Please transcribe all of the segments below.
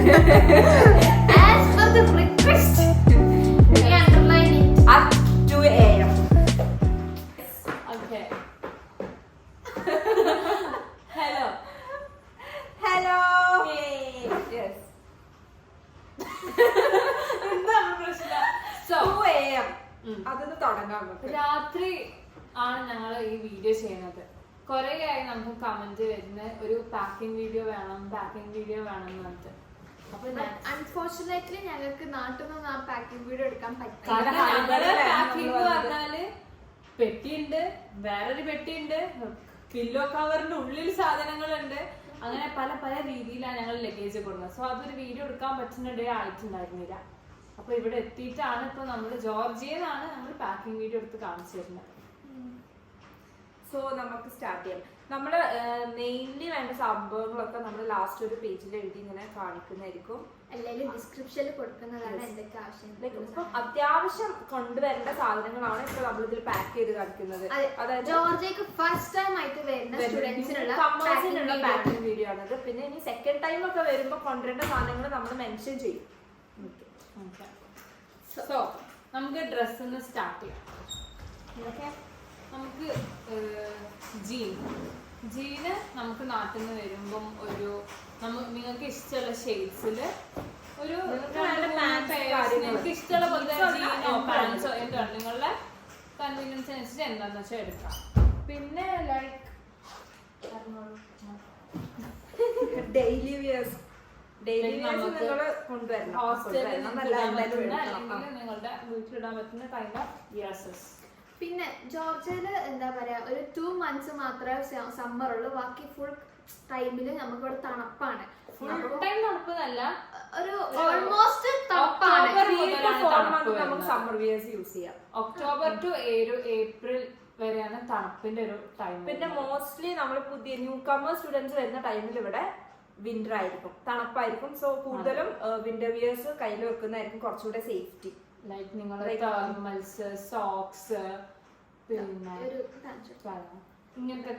As per the request, we underline it at 2 a.m. Okay. Hello. Hello. Yay. Yes. എന്താണ് പ്രശ്നം? So 2 a.m. അതൊന്ന് തുടങ്ങാം നമുക്ക്. രാത്രി ആണ് ഞങ്ങൾ ഈ വീഡിയോ ചെയ്യുന്നത്. കുറെ ആയി നമുക്ക് കമന്റ് വരുന്ന ഒരു പാക്കിംഗ് വീഡിയോ വേണം എന്ന് പറഞ്ഞിട്ട്. അപ്പൊ അൺഫോർച്ചുനേറ്റ്ലി ഞങ്ങൾക്ക് നാട്ടിൽ നിന്ന് ആ പാക്കിംഗ് വീഡിയോ എടുക്കാൻ പറ്റില്ല. കാരണം ഞങ്ങള് പാക്കിംഗ് പറഞ്ഞാല് പെട്ടിയുണ്ട്, വേറൊരു പെട്ടിയുണ്ട്, പില്ലോ കവറിന്റെ ഉള്ളിൽ സാധനങ്ങളുണ്ട്, അങ്ങനെ പല പല രീതിയിലാണ് ഞങ്ങൾ ലഗേജ് കൊടുക്കുന്നത്. സോ അതൊരു വീഡിയോ എടുക്കാൻ പറ്റുന്ന ഡേ ആയിട്ടുണ്ടായിരുന്നില്ല. അപ്പൊ ഇവിടെ എത്തിയിട്ടാണ് ഇപ്പൊ നമ്മൾ ജോർജിയയിലാണ് നമ്മൾ പാക്കിംഗ് വീഡിയോ എടുത്ത് കാണിച്ചു തരുന്നത്. സോ നമുക്ക് സ്റ്റാർട്ട് ചെയ്യാം. നമ്മൾ മെയിൻലി വേണ്ട സംഭവങ്ങളൊക്കെ നമ്മൾ ലാസ്റ്റ് ഒരു പേജിൽ എഴുതി ഇങ്ങനെ കാണിക്കുന്നതായിരിക്കും. അല്ലെങ്കിൽ ഡിസ്ക്രിപ്ഷനിൽ കൊടുക്കുന്നതാണ് എന്തൊക്കെ ആവശ്യം. ഇപ്പം അത്യാവശ്യം കൊണ്ടുവരേണ്ട സാധനങ്ങളാണ് ഇപ്പൊ നമ്മളിതിൽ പാക്ക് ചെയ്ത് കാണിക്കുന്നത്. അതായത് ജോർജിയക്ക് ഫസ്റ്റ് ടൈം ആയിട്ട് വരുന്ന സ്റ്റുഡൻസിനുള്ള പാക്കിംഗ് വീഡിയോ ആണത്. പിന്നെ ഇനി സെക്കൻഡ് ടൈം ഒക്കെ വരുമ്പോൾ കൊണ്ടുവരേണ്ട സാധനങ്ങൾ നമ്മൾ മെൻഷൻ ചെയ്യും. സോ നമുക്ക് ഡ്രസ്സിന്ന് സ്റ്റാർട്ട് ചെയ്യാം. ഓക്കെ, നമുക്ക് ജീന് നമുക്ക് നാട്ടിൽ നിന്ന് വരുമ്പം ഒരു നിങ്ങൾക്ക് ഇഷ്ടമുള്ള ഷെയ്ഡ്സിൽ ഒരു നിങ്ങൾക്ക് ഇഷ്ടമുള്ള പോലത്തെ ജീനോ പാൻസോ എന്താണ് നിങ്ങളുടെ കൺവീനിയൻസ് അനുസരിച്ച് എന്താണെന്ന് വെച്ചാൽ എടുക്കാം. പിന്നെ ലൈക്ക് ഡെയിലി വിയേഴ്സ് ഹോസ്റ്റലിൽ നിങ്ങളുടെ വീട്ടിലിടാൻ പറ്റുന്ന കൈൻഡ് ഓഫ് ഡ്രസ്സസ്. പിന്നെ ജോർജിയയില് എന്താ പറയാ ഒരു 2 months മാത്രമേ സമ്മർ ഉള്ളൂ. ബാക്കി ഫുൾ ടൈമില് നമുക്ക് ഇവിടെ തണുപ്പാണ്. ഫുൾ ടൈം തണുപ്പല്ല, ഒരു ഓൾമോസ്റ്റ് തണുപ്പാണ്. നമുക്ക് സമ്മർ വിയേഴ്സ് യൂസ് ചെയ്യാം. ഒക്ടോബർ ടു ഏപ്രിൽ വരെയാണ് തണുപ്പിന്റെ ഒരു ടൈം. പിന്നെ മോസ്റ്റ്ലി നമ്മൾ പുതിയ ന്യൂ കമർ സ്റ്റുഡൻസ് വരുന്ന ടൈമിൽ ഇവിടെ വിന്റർ ആയിരിക്കും, തണുപ്പായിരിക്കും. സോ കൂടുതലും വിന്റർ വിയേഴ്സ് കയ്യിൽ വെക്കുന്നതായിരിക്കും കുറച്ചുകൂടെ സേഫ്റ്റി. ലൈക്ക് നിങ്ങളുടെ തെർമൽസ്, സോക്സ്, പിന്നെ ഇങ്ങനത്തെ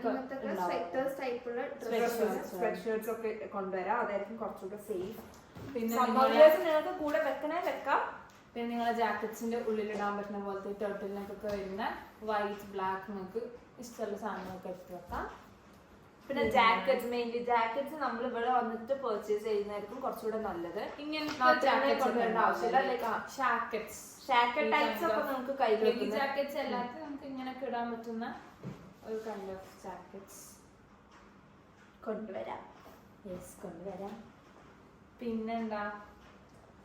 സ്വെറ്റ്ഷർട്ട്സ് ഒക്കെ കൊണ്ടുവരാം. അതായിരിക്കും കുറച്ചുകൂടെ സേഫ്. പിന്നെ നിങ്ങൾക്ക് കൂടെ വെക്കാം. പിന്നെ നിങ്ങളെ ജാക്കറ്റ്സിന്റെ ഉള്ളിലിടാൻ പറ്റുന്ന പോലത്തെ ടർട്ടിലിനൊക്കെ വരുന്ന വൈറ്റ്, ബ്ലാക്ക് നിങ്ങൾക്ക് ഇഷ്ടമുള്ള സാധനങ്ങളൊക്കെ എടുത്ത് വെക്കാം. പിന്നെ ജാക്കറ്റ്സ്, മെയിൻലി ജാക്കറ്റ്സ് നമ്മൾ ഇവിടെ വന്നിട്ട് പർച്ചേസ് ചെയ്യുന്നതായിരിക്കും കുറച്ചുകൂടെ നല്ലത്. ഇങ്ങനത്തെ കൊണ്ടുവരേണ്ട ആവശ്യമില്ല. ഷാക്കറ്റ് ടൈപ്സ് ഒക്കെ നമുക്ക് കയ്യിൽ ജാക്കറ്റ്സ് എല്ലാത്തിനും നമുക്ക് ഇങ്ങനെയൊക്കെ ഇടാൻ പറ്റുന്ന ഒരു കൈൻഡ് ഓഫ് ജാക്കറ്റ്സ് കൊണ്ടുവരാം. പിന്നെന്താ,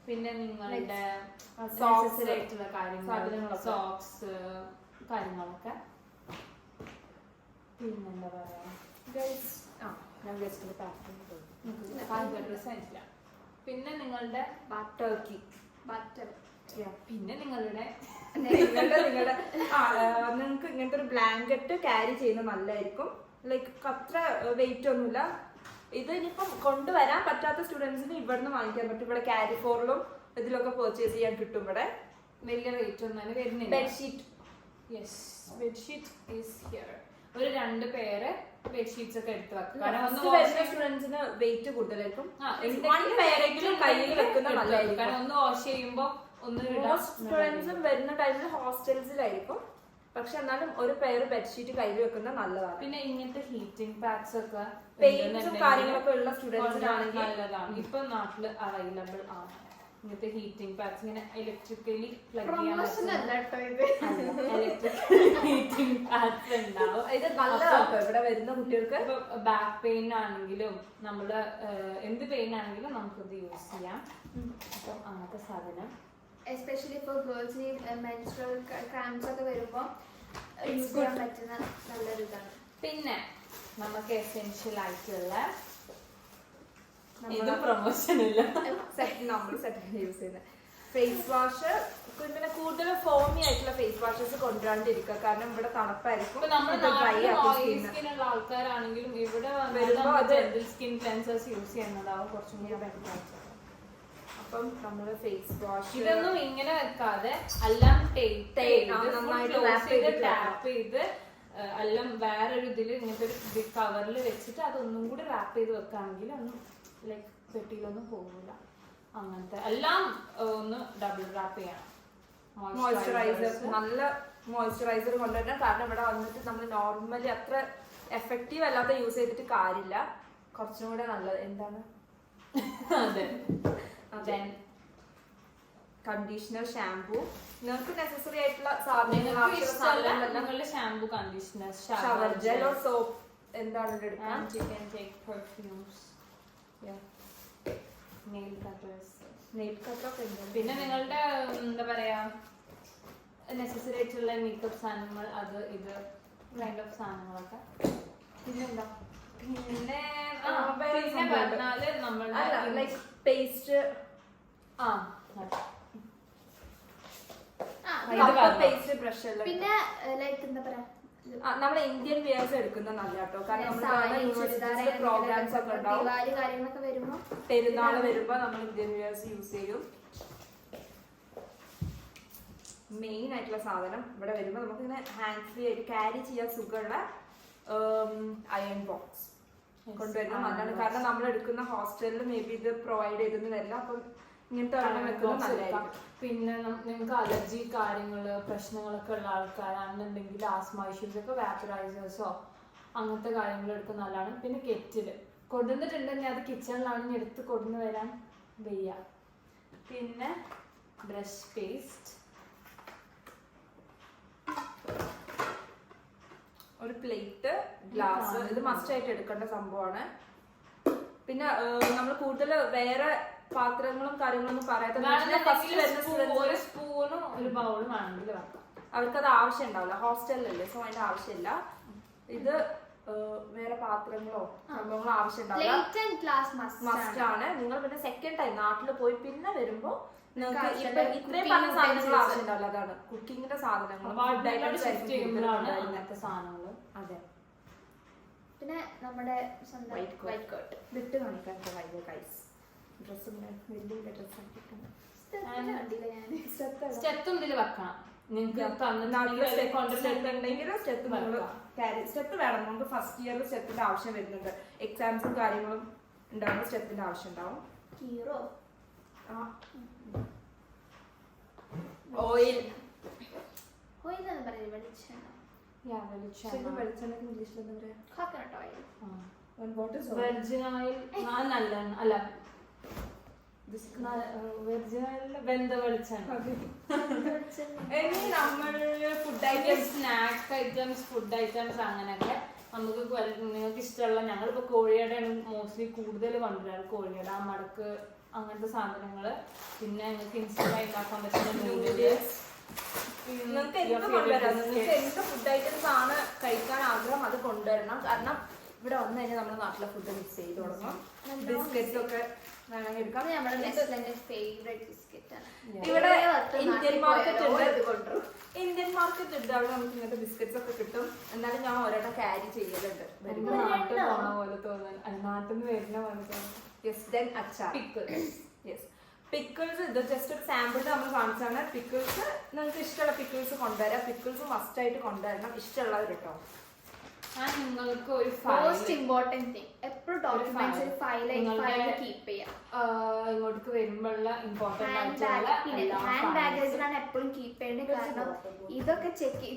പിന്നെ നിങ്ങളുടെ ആയിട്ടുള്ള കാര്യങ്ങൾ, സോക്സ് കാര്യങ്ങളൊക്കെ. പിന്നെന്താ പറയാ, പിന്നെ നിങ്ങളുടെ ടർക്കി, പിന്നെ നിങ്ങളുടെ നിങ്ങൾക്ക് ഇങ്ങനത്തെ ഒരു ബ്ലാങ്കറ്റ് ക്യാരി ചെയ്യുന്നത് നല്ലതായിരിക്കും. ലൈക്ക് അത്ര വെയിറ്റ് ഒന്നുമില്ല. ഇത് ഇനിയിപ്പം കൊണ്ടുവരാൻ പറ്റാത്ത സ്റ്റുഡൻസിന് ഇവിടുന്ന് വാങ്ങിക്കാൻ പറ്റും. ഇവിടെ ക്യാരി ഫോറിലും ഇതിലൊക്കെ പർച്ചേസ് ചെയ്യാൻ കിട്ടും. ഇവിടെ വലിയ റേറ്റ് ഒന്നും വരുന്നില്ല. Bedsheet is here. ഒരു 2 പേര് ബെഡ്ഷീറ്റ്സ് ഒക്കെ എടുത്ത് വെക്കും. സ്റ്റുഡൻസിന് വെയിറ്റ് കൂടുതലായിരിക്കും. കയ്യിൽ വെക്കുന്ന നല്ലതായിരിക്കും. കാരണം ഒന്ന് വാഷ് ചെയ്യുമ്പോൾ സ്റ്റുഡൻസും വരുന്ന ടൈമിൽ ഹോസ്റ്റൽസിലായിരിക്കും. പക്ഷെ എന്നാലും ഒരു പെയർ ബെഡ്ഷീറ്റ് കയ്യിൽ വെക്കുന്ന നല്ലതാണ്. പിന്നെ ഇങ്ങനത്തെ ഹീറ്റിംഗ് പാക്സ് ഒക്കെ പെയിന്റ്സും കാര്യങ്ങളൊക്കെ ഉള്ള സ്റ്റുഡൻസിനാണെങ്കിൽ നല്ലതാണ്. ഇപ്പൊ നാട്ടില് അവൈലബിൾ ആണ് ഇങ്ങനത്തെ ഹീറ്റിംഗ് പാക്സ്. ഇങ്ങനെ ഇലക്ട്രിക്കലി പ്ലഗ് ചെയ്യാൻ ഹീറ്റിംഗ് പാക്സ് ഉണ്ടാവും. ഇത് നല്ലതാണ് ഇവിടെ വരുന്ന കുട്ടികൾക്ക്. ബാക്ക് പെയിൻ ആണെങ്കിലും നമ്മള് എന്ത് പെയിൻ ആണെങ്കിലും നമുക്കിത് യൂസ് ചെയ്യാം. അപ്പം അങ്ങനത്തെ സാധനം എസ്പെഷ്യലി ഇപ്പോൾ ഗേൾസിന് മെൻസ്ട്രൽ ക്രാംസ് ഒക്കെ വരുമ്പോൾ യൂസ് ചെയ്യാൻ പറ്റുന്ന നല്ലൊരു ഇതാണ്. പിന്നെ നമുക്ക് എസെൻഷ്യൽ ആയിട്ടുള്ള പ്രൊമോഷൻ ഇല്ല, നമ്മൾ സെറ്റ് യൂസ് ചെയ്യുന്നത് ഫേസ് വാഷ്. പിന്നെ കൂടുതൽ ഫോമി ആയിട്ടുള്ള ഫേസ് വാഷസ് കൊണ്ടുവരാണ്ടിരിക്കുക. കാരണം ഇവിടെ തണുപ്പായിരിക്കും. സ്കിനുള്ള ആൾക്കാരാണെങ്കിലും ഇവിടെ സ്കിൻ ക്ലെൻസേഴ്സ് യൂസ് ചെയ്യുന്നതാവും കുറച്ചും കൂടി ബെറ്റർ. അപ്പം നമ്മള് ഫേസ് വാഷ് ഇതൊന്നും ഇങ്ങനെ വെക്കാതെ എല്ലാം ടാപ്പ് ചെയ്ത് എല്ലാം വേറൊരു ഇതിൽ ഇങ്ങനത്തെ ഒരു കവറിൽ വെച്ചിട്ട് അതൊന്നും കൂടി റാപ്പ് ചെയ്ത് വെക്കുകയാണെങ്കിൽ ഒന്നും ലൈക്ക് പെട്ടിയിലൊന്നും പോകില്ല. അങ്ങനത്തെ എല്ലാം ഒന്ന് ഡബിൾ റാപ്പ് ചെയ്യണം. മോയ്സ്ചറൈസർ, നല്ല മോയ്സ്ചറൈസർ കൊണ്ടുവരണം. കാരണം ഇവിടെ വന്നിട്ട് നമ്മൾ നോർമലി അത്ര എഫക്റ്റീവ് അല്ലാത്ത യൂസ് ചെയ്തിട്ട് കാര്യമില്ല, കുറച്ചും കൂടെ നല്ലത് എന്താണ് അതെ. കണ്ടീഷണർ, ഷാംപൂ, നിങ്ങൾക്ക് നെസസറി ആയിട്ടുള്ള സാധനങ്ങൾ shampoo, conditioner, shower gel or soap എന്താണ് എടുക്കാൻ. നെയിൽ കട്ടേഴ്സ്, നെയിൽ കട്ടൊക്കെ പിന്നെ നിങ്ങളുടെ എന്താ പറയാ നെസസറി ആയിട്ടുള്ള മേക്കപ്പ് സാധനങ്ങൾ, അത് ഇത് കൈൻഡ് ഓഫ് സാധനങ്ങളൊക്കെ. പിന്നെന്താ പിന്നെ പറഞ്ഞാല് നമ്മളുടെ ലൈക്ക് പേസ്റ്റ്, പേസ്റ്റ് ബ്രഷ് എല്ലാം. പിന്നെ ലൈക്ക് എന്താ പറയാ നമ്മളെ ഇന്ത്യൻ വിയേഴ്സ് എടുക്കുന്ന നല്ല കേട്ടോ. കാരണം നമ്മൾ പ്രോഗ്രാംസ് ഒക്കെ ഉണ്ടാവും, കാര്യങ്ങളൊക്കെ വരുമ്പോ പെരുന്നാള് വരുമ്പോ നമ്മൾ ഇന്ത്യൻ വിയേഴ്സ് യൂസ് ചെയ്യും. മെയിൻ ആയിട്ടുള്ള സാധനം ഇവിടെ വരുമ്പോ നമുക്ക് ഇങ്ങനെ ഹാൻഡ് ഫ്രീ ആയിട്ട് ക്യാരി ചെയ്യാൻ സുഖമുള്ള അയൺ ബോക്സ് കൊണ്ടുവരുന്നത് നല്ലതാണ്. കാരണം നമ്മൾ എടുക്കുന്ന ഹോസ്റ്റലിൽ മേ ബി ഇത് പ്രൊവൈഡ് ചെയ്തിരുന്നതല്ല, അപ്പം ഇങ്ങനത്തെ ഒരെണ്ണം വെക്കുന്നത് നല്ലതായിരിക്കും. പിന്നെ നിങ്ങൾക്ക് അലർജി കാര്യങ്ങള് പ്രശ്നങ്ങളൊക്കെ ഉള്ള ആൾക്കാരാണെന്നുണ്ടെങ്കിൽ ആസ്മ ഇഷ്യൂസ് ഒക്കെ വാപ്പറൈസേഴ്സോ അങ്ങനത്തെ കാര്യങ്ങൾ എടുക്കുന്ന നല്ലതാണ്. പിന്നെ കെറ്റില് കൊണ്ടുവന്നിട്ടുണ്ടെങ്കിൽ അത് കിച്ചണിലാണെങ്കിൽ എടുത്ത് കൊണ്ടുവന്ന് വരാൻ വയ്യ. പിന്നെ ബ്രഷ് പേസ്റ്റ്, ഒരു പ്ലേറ്റ്, ഗ്ലാസ്, ഇത് മസ്റ്റ് ആയിട്ട് എടുക്കേണ്ട സംഭവമാണ്. പിന്നെ നമ്മൾ കൂടുതൽ വേറെ പാത്രങ്ങളും കാര്യങ്ങളൊന്നും പറയാത്ത ഒരു സ്പൂണും ഒരു ബൗളും ആണെങ്കിൽ വെക്കാം. അവർക്കത് ആവശ്യം ഉണ്ടാവില്ല, ഹോസ്റ്റലിലല്ലേ, സോ അതിന്റെ ആവശ്യമില്ല. ഇത് വേറെ പാത്രങ്ങളോ സംഭവങ്ങളോ ആവശ്യം ഉണ്ടാവില്ല, മസ്റ്റ് ആണ്. നിങ്ങൾ പിന്നെ സെക്കൻഡ് ടൈം നാട്ടിൽ പോയി പിന്നെ വരുമ്പോ നിങ്ങൾക്ക് ഇത്രയും പറഞ്ഞ സാധനങ്ങൾ ആവശ്യം ഉണ്ടാവില്ല. അതാണ് കുക്കിങ്ങിന്റെ സാധനങ്ങൾ, സാധനങ്ങൾ. അതെ. പിന്നെ നമ്മുടെ വൈറ്റ് കോട്ട് വിട്ട് കാണിക്കാൻ ഡ്രസ്സും വലിയ സ്റ്റെത്തും ഇതിൽ വെക്കണം. സ്റ്റെപ്പ് വേണം. നമുക്ക് ഫസ്റ്റ് ഇയറിൽ സ്റ്റെപ്പിന്റെ ആവശ്യം വരുന്നുണ്ട്. എക്സാംസും കാര്യങ്ങളും ഉണ്ടാകുമ്പോൾ സ്റ്റെപ്പിന്റെ ആവശ്യം ഉണ്ടാവും. ഹീറോ ഓയിൽ, ഓയിൽ എന്ന് പറയുന്നത് വെളിച്ചെണ്ണ. വെളിച്ചെണ്ണ ഇംഗ്ലീഷിൽ എന്താ പറയാ? Coconut oil. വെർജിൻ ഓയിൽ നല്ലതാണ്. അല്ല വെർജിൻ ഓയിലിൽ വെന്ത വെളിച്ചെണ്ണ. Food items, snack items, food items അങ്ങനെയൊക്കെ നമുക്ക് നിങ്ങൾക്ക് ഇഷ്ടമുള്ള, ഞങ്ങളിപ്പോ കോഴിയുടെയാണ് മോസ്റ്റ്ലി കൂടുതൽ കൊണ്ടുവരാറ്. കോഴിയുടെ ആ മടക്ക് അങ്ങനത്തെ സാധനങ്ങള്. പിന്നെ നിങ്ങൾക്ക് ഇൻസ്റ്റന്റ് ഉണ്ടാക്കാൻ പറ്റുന്ന നൂഡിൽസ്, നിങ്ങൾക്ക് എന്ത് കൊണ്ടുവരാം. നിങ്ങൾക്ക് എന്ത് ഫുഡ് ഐറ്റംസ് ആണ് കഴിക്കാൻ ആഗ്രഹം അത് കൊണ്ടുവരണം. കാരണം ഇവിടെ വന്നു കഴിഞ്ഞാൽ നമ്മുടെ നാട്ടിലെ ഫുഡ് മിക്സ് ചെയ്ത് തുടങ്ങും. ബിസ്ക്കറ്റ്സ് ഒക്കെ വേണമെങ്കിൽ എടുക്കാം. ഇവിടെ ഇന്ത്യൻ മാർക്കറ്റ് ഉണ്ട്, ഇന്ത്യൻ മാർക്കറ്റ് ഉണ്ട്. അവിടെ നമുക്ക് ഇങ്ങനത്തെ ബിസ്ക്കറ്റ്സ് ഒക്കെ കിട്ടും. എന്നാലും ഞാൻ ഒരെണ്ണം ക്യാരി ചെയ്യലുണ്ട്. നാട്ടിൽ പോണ പോലെ തോന്നുന്നു, നാട്ടിൽ നിന്ന് വരുന്ന പോലെ തോന്നുന്നു. പിക്കിൾസ് ഇത് ജസ്റ്റ് ഒരു സാമ്പിൾ നമ്മൾ കാണിച്ചാണ്. പിക്കിൾസ് നിങ്ങൾക്ക് ഇഷ്ടമുള്ള പിക്കിൾസ് കൊണ്ടുവരാം. പിക്കിൾസ് മസ്റ്റ് ആയിട്ട് കൊണ്ടുവരണം, ഇഷ്ടമുള്ളത് കേട്ടോ. നിങ്ങൾക്ക് ഒരു മോസ്റ്റ് ഇമ്പോർട്ടന്റ് തിങ് എപ്പോഴും ഡോക്യുമെന്റ്സ് ഒരു ഫയൽ കീപ്പ് ചെയ്യാം. ഇങ്ങോട്ട് വരുമ്പോഴുള്ള ഇമ്പോർട്ടന്റ് ഹാൻഡ് ബാഗേജിലാണ് എപ്പോഴും കീപ്പ് ചെയ്യേണ്ടത്. കാരണം ഇതൊക്കെ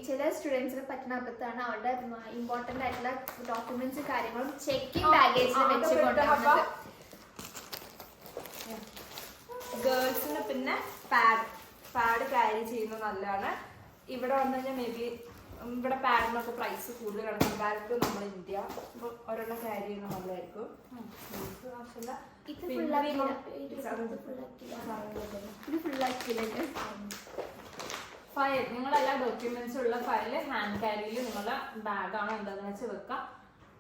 ചില സ്റ്റുഡൻസിനെ പറ്റുന്ന അബദ്ധമാണ് അവരുടെ ഇമ്പോർട്ടന്റ് ആയിട്ടുള്ള ഡോക്യുമെന്റ്സ് കാര്യങ്ങളും ചെക്കിംഗ് ബാഗേജിൽ വെച്ച് കൊണ്ടുപോകുന്നത്. ഗേൾസിന് പിന്നെ പാഡ് ക്യാരി ചെയ്യുന്നത് നല്ലതാണ്. ഇവിടെ വന്നു കഴിഞ്ഞാൽ മേ ബി ഇവിടെ പാഡിനൊക്കെ പ്രൈസ് കൂടുതലാണ് കമ്പാരിറ്റീവ് ടു നമ്മുടെ ഇന്ത്യ. അപ്പോൾ ഒരെണ്ണം ക്യാരി ചെയ്യുന്നത് നല്ലതായിരിക്കും. ഫയൽ, നിങ്ങളെല്ലാ ഡോക്യുമെന്റ്സും ഉള്ള ഫയൽ ഹാൻഡ് ക്യാരിയിൽ നിങ്ങളുടെ ബാഗാണോ എന്താണെന്ന് വെച്ച് വെക്കാം.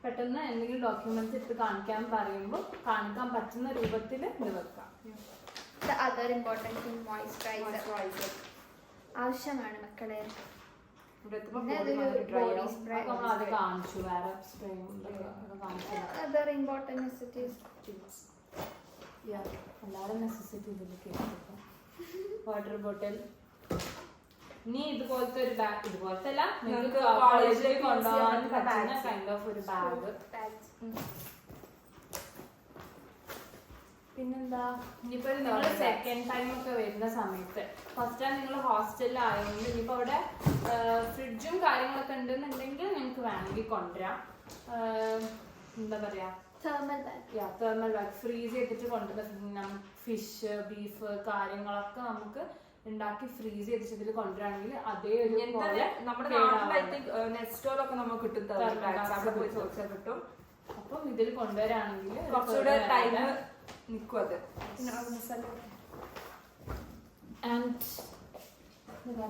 പെട്ടെന്ന് എന്തെങ്കിലും ഡോക്യുമെന്റ്സ് എടുത്ത് കാണിക്കാൻ പറയുമ്പോൾ കാണിക്കാൻ പറ്റുന്ന രൂപത്തിൽ ഇത് വെക്കാം. അതർ ഇമ്പോർട്ടൻറ്റ് തിങ് മോയ്സ്ചറൈസർ ആവശ്യമാണ് മക്കളെ. അതർ ഇമ്പോർട്ടൻറ്റ് നെസസിറ്റീസ്, എല്ലാവരും നെസസിറ്റി ഇതിലേക്ക് വാട്ടർ ബോട്ടിൽ. ഇനി ഇതുപോലത്തെ ഒരു ബാഗ്, ഇതുപോലത്തെ അല്ല, നിങ്ങൾക്ക് കോളേജിൽ കൊണ്ടുപോകാൻ പറ്റുന്ന കൈൻഡ് ഓഫ് ഒരു ബാഗ്. പിന്നെന്താ ഇനിയിപ്പോ നിങ്ങൾ സെക്കൻഡ് ടൈം ഒക്കെ വരുന്ന സമയത്ത് ഫസ്റ്റ് ടൈം നിങ്ങൾ ഹോസ്റ്റലിലായതുകൊണ്ട് ഇനിയിപ്പോ അവിടെ ഫ്രിഡ്ജും കാര്യങ്ങളൊക്കെ ഉണ്ടെന്നുണ്ടെങ്കിൽ നിങ്ങൾക്ക് വേണമെങ്കിൽ കൊണ്ടുവരാം. എന്താ പറയാ തെർമൽ ബാഗ് ഫ്രീസ് ചെയ്തിട്ട് കൊണ്ടുവരുന്ന ഫിഷ് ബീഫ് കാര്യങ്ങളൊക്കെ നമുക്ക് ഉണ്ടാക്കി ഫ്രീസ് ചെയ്തിട്ട് ഇതിൽ കൊണ്ടുവരാണെങ്കിൽ അതേ ഒരു നമ്മുടെ നാട്ടിൽ നെസ്റ്റോളൊക്കെ നമുക്ക് കിട്ടും. അവിടെ പോയി ചോദിച്ചാൽ കിട്ടും. അപ്പം ഇതിൽ കൊണ്ടുവരാണെങ്കിൽ കുറച്ചുകൂടെ ടൈം നിൽക്കും. അത്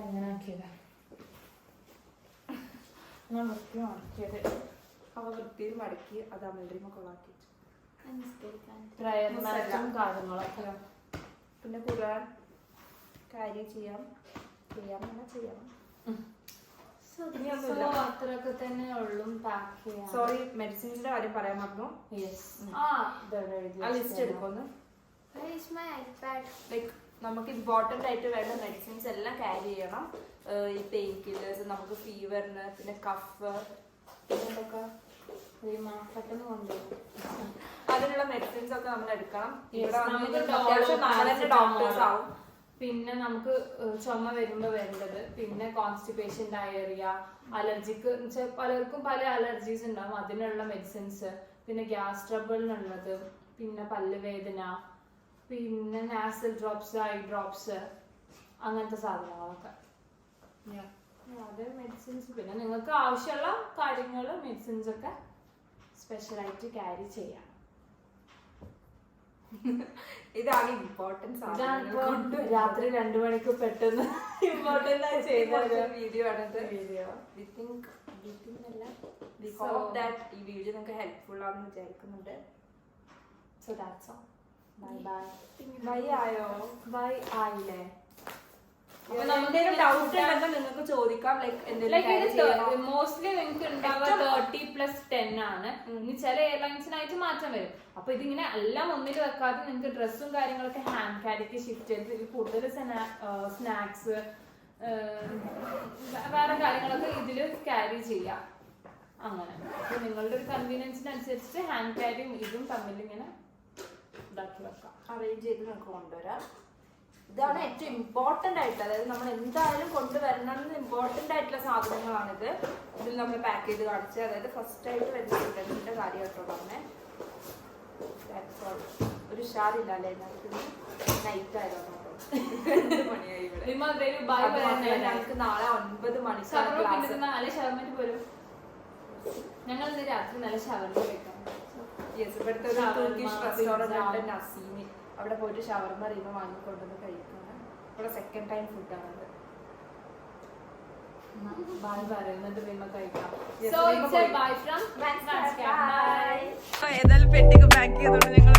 ഇങ്ങനെ ആക്കിയതാ ഞാൻ വൃത്തി മടക്കിയത്. അവ വൃത്തിയിൽ മടക്കി അത് അമൽറിമ കൊളാക്കി പ്രയത്നം കാര്യങ്ങളൊക്കെ. പിന്നെ ഖുർആൻ കാര്യം ചെയ്യണം. അത്രയൊക്കെ തന്നെ ഉള്ളൂ പാക്ക് ചെയ്യാൻ. സോറി, മെഡിസിൻസിന്റെ കാര്യം പറയാൻ മറന്നു. ലിസ്റ്റ് എടുക്കുന്നു. ലൈക്ക് നമുക്ക് ഇമ്പോർട്ടന്റ് ആയിട്ട് വേണ്ട മെഡിസിൻസ് എല്ലാം ക്യാരി ചെയ്യണം. ഈ പെയിൻ കില്ലേഴ്സ്, നമുക്ക് ഫീവറിന്, പിന്നെ കഫ്, പിന്നെന്തൊക്കെ പെട്ടെന്ന് കൊണ്ടുപോകും. അതിനുള്ള മെഡിസിൻസ് ഒക്കെ നമ്മൾ എടുക്കണം. ഇവിടെ അത്യാവശ്യം നമ്മൾ തന്നെ ഡോക്ടേഴ്സ് ആവും. പിന്നെ നമുക്ക് ചുമ വരുമ്പോ വേണ്ടത്, പിന്നെ കോൺസ്റ്റിപ്പേഷൻ, ഡയറിയ, അലർജിക്ക് പലർക്കും പല അലർജീസ് ഉണ്ടാവും, അതിനുള്ള മെഡിസിൻസ്, പിന്നെ ഗ്യാസ് ട്രബിളിനുള്ളത്, പിന്നെ പല്ലുവേദന, പിന്നെ നാസൽ ഡ്രോപ്സ്, ഐ ഡ്രോപ്സ്, അങ്ങനത്തെ സാധനങ്ങളൊക്കെ അത് മെഡിസിൻസ്. പിന്നെ നിങ്ങൾക്ക് ആവശ്യമുള്ള കാര്യങ്ങൾ മെഡിസിൻസ് ഒക്കെ സ്പെഷ്യലായിട്ട് ക്യാരി ചെയ്യാം. ഇതാണ് ഇമ്പോർട്ടൻസ്. രാത്രി 2 മണിക്ക് പെട്ടെന്ന് ഇമ്പോർട്ടന്റ് ആയി ചെയ്ത വീഡിയോ ആണത്. ഈ വീഡിയോ നിങ്ങൾക്ക് ഹെൽപ്ഫുൾ ആണെന്ന് വിചാരിക്കുന്നുണ്ട്. So that's all. Bye bye. Bye ആയോ? ബൈ ആയില്ലേ? ഡൗട്ട് ഉണ്ടെങ്കിൽ നിങ്ങൾക്ക് ചോദിക്കാം. മോസ്റ്റ്ലി നിങ്ങൾക്ക് ഉണ്ടാവുക 30+10 ആണ്. ഇനി ചില എയർലൈൻസിനായിട്ട് മാറ്റം വരും. അപ്പൊ ഇതിങ്ങനെ എല്ലാം ഒന്നിൽ വെക്കാതെ നിങ്ങൾക്ക് ഡ്രസ്സും കാര്യങ്ങളൊക്കെ ഹാൻഡ് ക്യാരിക്ക് ഷിഫ്റ്റ് ചെയ്ത് ഇതിൽ കൂടുതൽ സ്നാക്സ് വേറെ കാര്യങ്ങളൊക്കെ ഇതിൽ ക്യാരി ചെയ്യാം. അങ്ങനെ അപ്പൊ നിങ്ങളുടെ ഒരു കൺവീനിയൻസിനനുസരിച്ച് ഹാൻഡ് ക്യാരിയും ഇതും തമ്മിൽ ഇങ്ങനെ ഇതാക്കി വെക്കാം, അറേഞ്ച് ചെയ്ത് നമുക്ക് കൊണ്ടുവരാം. ഇതാണ് ഏറ്റവും ഇമ്പോർട്ടന്റ് ആയിട്ട്, അതായത് നമ്മൾ എന്തായാലും കൊണ്ടുവരണമെന്ന് ഇമ്പോർട്ടന്റ് ആയിട്ടുള്ള സാധനങ്ങളാണിത്. ഇതിൽ നമ്മൾ പാക്ക് ചെയ്ത് കാണിച്ച്, അതായത് ഫസ്റ്റ് ആയിട്ട് വരുന്ന സ്റ്റുഡൻസിന്റെ കാര്യമായിട്ടോ പറഞ്ഞേ. ഒരു ഉഷാറില്ല അല്ലേ? നൈറ്റ് ആയതോ 2 മണിയായി ഇവിടെ. ഞങ്ങൾക്ക് നാളെ 9 മണിക്കാണ് ക്ലാസ്. ഞങ്ങൾ രാത്രി നല്ല ഷവർമ കഴിക്കാം. ഇവിടുത്തെ ഒരു ടർക്കിഷ് റെസ്റ്റോറന്റ് ഉണ്ട്, നസീമി. അവിടെ പോയിട്ട് ഷവർമ റീമ വാങ്ങിക്കൊണ്ടുവന്ന് കഴിക്കണം. ഇവിടെ സെക്കൻഡ് ടൈം ഫുഡാണത്. ഏതായാലും പെട്ടിക്ക് പാക്ക് ചെയ്തോണ്ട് ഞങ്ങൾ